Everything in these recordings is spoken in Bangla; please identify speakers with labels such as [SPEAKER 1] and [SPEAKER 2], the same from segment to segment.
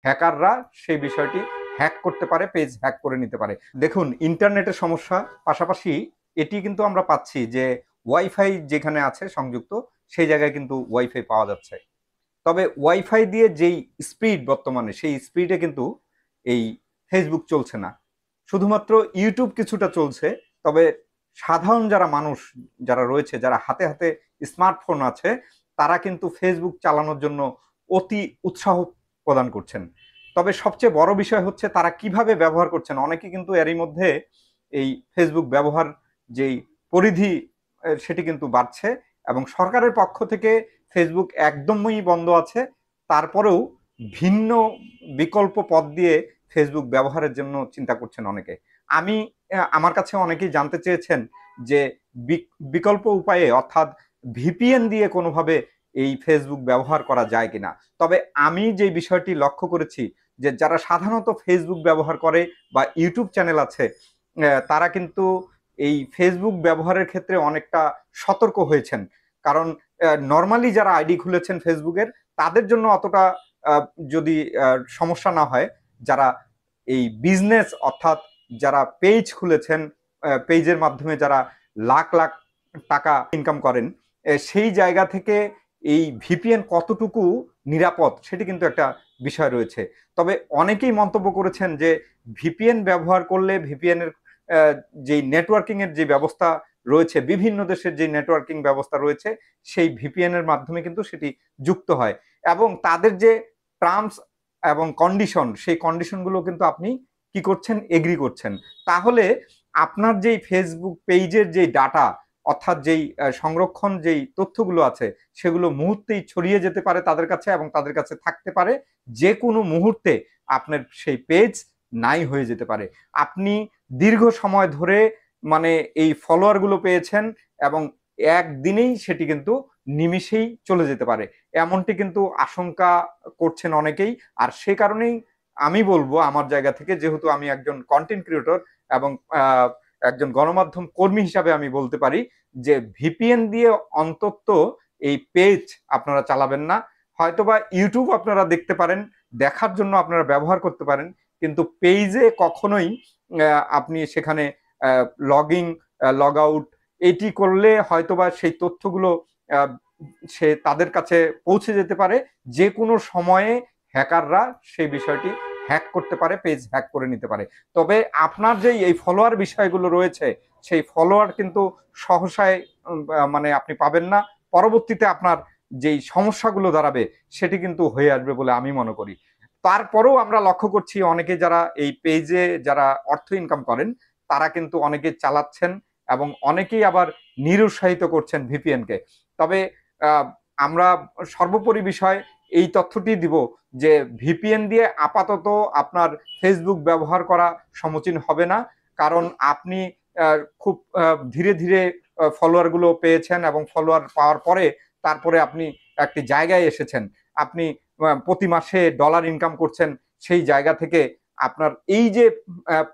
[SPEAKER 1] হ্যাকাররা সেই বিষয়টি হ্যাক করতে পারে, পেজ হ্যাক করে নিতে পারে। দেখুন, ইন্টারনেটের সমস্যা, পাশাপাশি এটি কিন্তু আমরা পাচ্ছি যে ওয়াইফাই যেখানে আছে সংযুক্ত, সেই জায়গায় কিন্তু ওয়াইফাই পাওয়া যাচ্ছে। তবে ওয়াইফাই দিয়ে যেই স্পিড বর্তমানে, সেই স্পিডে কিন্তু এই ফেসবুক চলছে না। শুধুমাত্র ইউটিউব কিছুটা চলছে। তবে সাধারণ যারা মানুষ যারা রয়েছে, যারা হাতে হাতে স্মার্টফোন আছে, তারা কিন্তু ফেসবুক চালানোর জন্য অতি উৎসাহ প্রদান করছেন। তবে সবচেয়ে বড় বিষয় হচ্ছে তারা কিভাবে ব্যবহার করছেন। অনেকে কিন্তু এরই মধ্যে এই ফেসবুক ব্যবহার যেই পরিধি সেটি কিন্তু বাড়ছে, এবং সরকারের পক্ষ থেকে ফেসবুক একদমই বন্ধ আছে, তারপরেও ভিন্ন বিকল্প পথ দিয়ে ফেসবুক ব্যবহারের জন্য চিন্তা করছেন অনেকে। আমি আমার কাছে অনেকেই জানতে চেয়েছেন যে বিকল্প উপায়ে, অর্থাৎ ভিপিএন দিয়ে কোনোভাবে এই ফেসবুক ব্যবহার করা যায় কিনা। তবে আমি যে বিষয়টি লক্ষ্য করেছি যে যারা সাধারণত ফেসবুক ব্যবহার করে বা ইউটিউব চ্যানেল আছে, তারা কিন্তু এই ফেসবুক ব্যবহারের ক্ষেত্রে অনেকটা সতর্ক হয়েছেন। কারণ নর্মালি যারা আইডি খুলেছেন ফেসবুকের, তাদের জন্য অতটা যদি সমস্যা না হয়, যারা এই বিজনেস, অর্থাৎ যারা পেজ খুলেছেন, পেজের মাধ্যমে যারা লাখ লাখ টাকা ইনকাম করেন, সেই জায়গা থেকে এই ভিপিএন কতটুকু নিরাপদ সেটি কিন্তু একটা বিষয় রয়েছে। তবে অনেকেই মন্তব্য করেছেন যে ভিপিএন ব্যবহার করলে, ভিপিএন এর যে নেটওয়ার্কিং এর যে ব্যবস্থা রয়েছে, বিভিন্ন দেশের যে নেটওয়ার্কিং ব্যবস্থা রয়েছে, সেই ভিপিএন এর মাধ্যমে কিন্তু সেটি যুক্ত হয়, এবং তাদের যে টার্মস এবং কন্ডিশন, সেই কন্ডিশনগুলো কিন্তু আপনি কি করছেন, এগ্রি করছেন। তাহলে আপনার যেই ফেসবুক পেজের যেই ডাটা, অর্থাৎ যেই সংরক্ষণ যেই তথ্যগুলো আছে, সেগুলো মুহূর্তেই ছড়িয়ে যেতে পারে তাদের কাছে, এবং তাদের কাছে থাকতে পারে। যে কোনো মুহূর্তে আপনার সেই পেজ নাই হয়ে যেতে পারে। আপনি দীর্ঘ সময় ধরে মানে এই ফলোয়ারগুলো পেয়েছেন, এবং একদিনেই সেটি কিন্তু নিমিষেই চলে যেতে পারে, এমনটি কিন্তু আশঙ্কা করছেন অনেকেই। আর সে কারণেই আমি বলবো আমার জায়গা থেকে, যেহেতু আমি একজন কন্টেন্ট ক্রিয়েটর এবং একজন গণমাধ্যম কর্মী হিসাবে আমি বলতে পারি যে ভিপিএন দিয়ে অন্তত এই পেজ আপনারা চালাবেন না। হয়তোবা ইউটিউব আপনারা দেখতে পারেন, দেখার জন্য আপনারা ব্যবহার করতে পারেন, কিন্তু পেজে কখনোই আপনি সেখানে লগ ইন, লগ আউট এটি করলে হয়তোবা সেই তথ্যগুলো সে তাদের কাছে পৌঁছে যেতে পারে। যে কোনো সময়ে হ্যাকাররা সেই বিষয়টি হ্যাক করতে পারে, পেজ হ্যাক করে নিতে পারে। তবে আপনার যে এই ফলোয়ার বিষয়গুলো রয়েছে, সেই ফলোয়ার কিন্তু সহসায় মানে আপনি পাবেন না। পরবর্তীতে আপনার যেই সমস্যাগুলো দাঁড়াবে সেটি কিন্তু হয়ে আসবে বলে আমি মনে করি। তারপরেও আমরা লক্ষ্য করছি অনেকে যারা এই পেজে যারা অর্থ ইনকাম করেন, তারা কিন্তু অনেকে চালাচ্ছেন, এবং অনেকেই আবার নিরুৎসাহিত করছেন ভিপিএন কে। তবে আমরা সর্বোপরি বিষয় এই তথ্যটি দিব যে ভিপিএন দিয়ে আপাতত আপনার ফেসবুক ব্যবহার করা সমীচীন হবে না। কারণ আপনি খুব ধীরে ধীরে ফলোয়ার গুলো পেয়েছেন, এবং ফলোয়ার পাওয়ার পরে তারপরে আপনি একটি জায়গায় এসেছেন, আপনি প্রতি মাসে ডলার ইনকাম করছেন। সেই জায়গা থেকে আপনার এই যে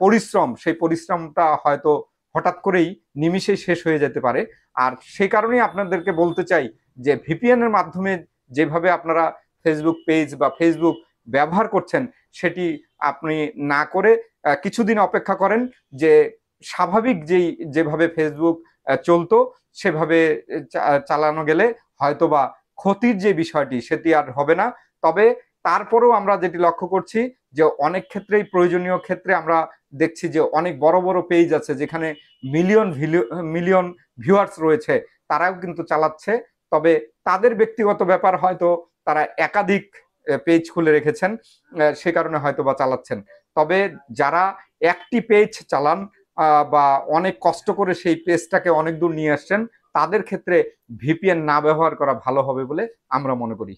[SPEAKER 1] পরিশ্রম, সেই পরিশ্রমটা হয়তো হঠাৎ করেই নিমিষেই শেষ হয়ে যেতে পারে। আর সেই কারণেই আপনাদেরকে বলতে চাই যে ভিপিএন এর মাধ্যমে যেভাবে আপনারা ফেসবুক পেজ বা ফেসবুক ব্যবহার করছেন, সেটি আপনি না করে কিছুদিন অপেক্ষা করেন, যে স্বাভাবিক যেভাবে ফেসবুক চলতো সেভাবে চালানো গেলে হয়তোবা ক্ষতির যে বিষয়টি সেটি আর হবে না। তবে তারপরেও আমরা যেটি লক্ষ্য করছি যে অনেক ক্ষেত্রেই, প্রয়োজনীয় ক্ষেত্রে আমরা দেখছি যে অনেক বড় বড় পেজ আছে যেখানে মিলিয়ন মিলিয়ন ভিউয়ার্স রয়েছে, তারাও কিন্তু চালাচ্ছে। তবে তাদের ব্যক্তিগত ব্যাপার, হয়তো তারা একাধিক পেজ খুলে রেখেছেন, সে কারণে হয়তো বা চালাচ্ছেন। তবে যারা একটি পেজ চালান বা অনেক কষ্ট করে সেই পেজটাকে অনেক দূর নিয়ে আসছেন, তাদের ক্ষেত্রে ভিপিএন না ব্যবহার করা ভালো হবে বলে আমরা মনে করি।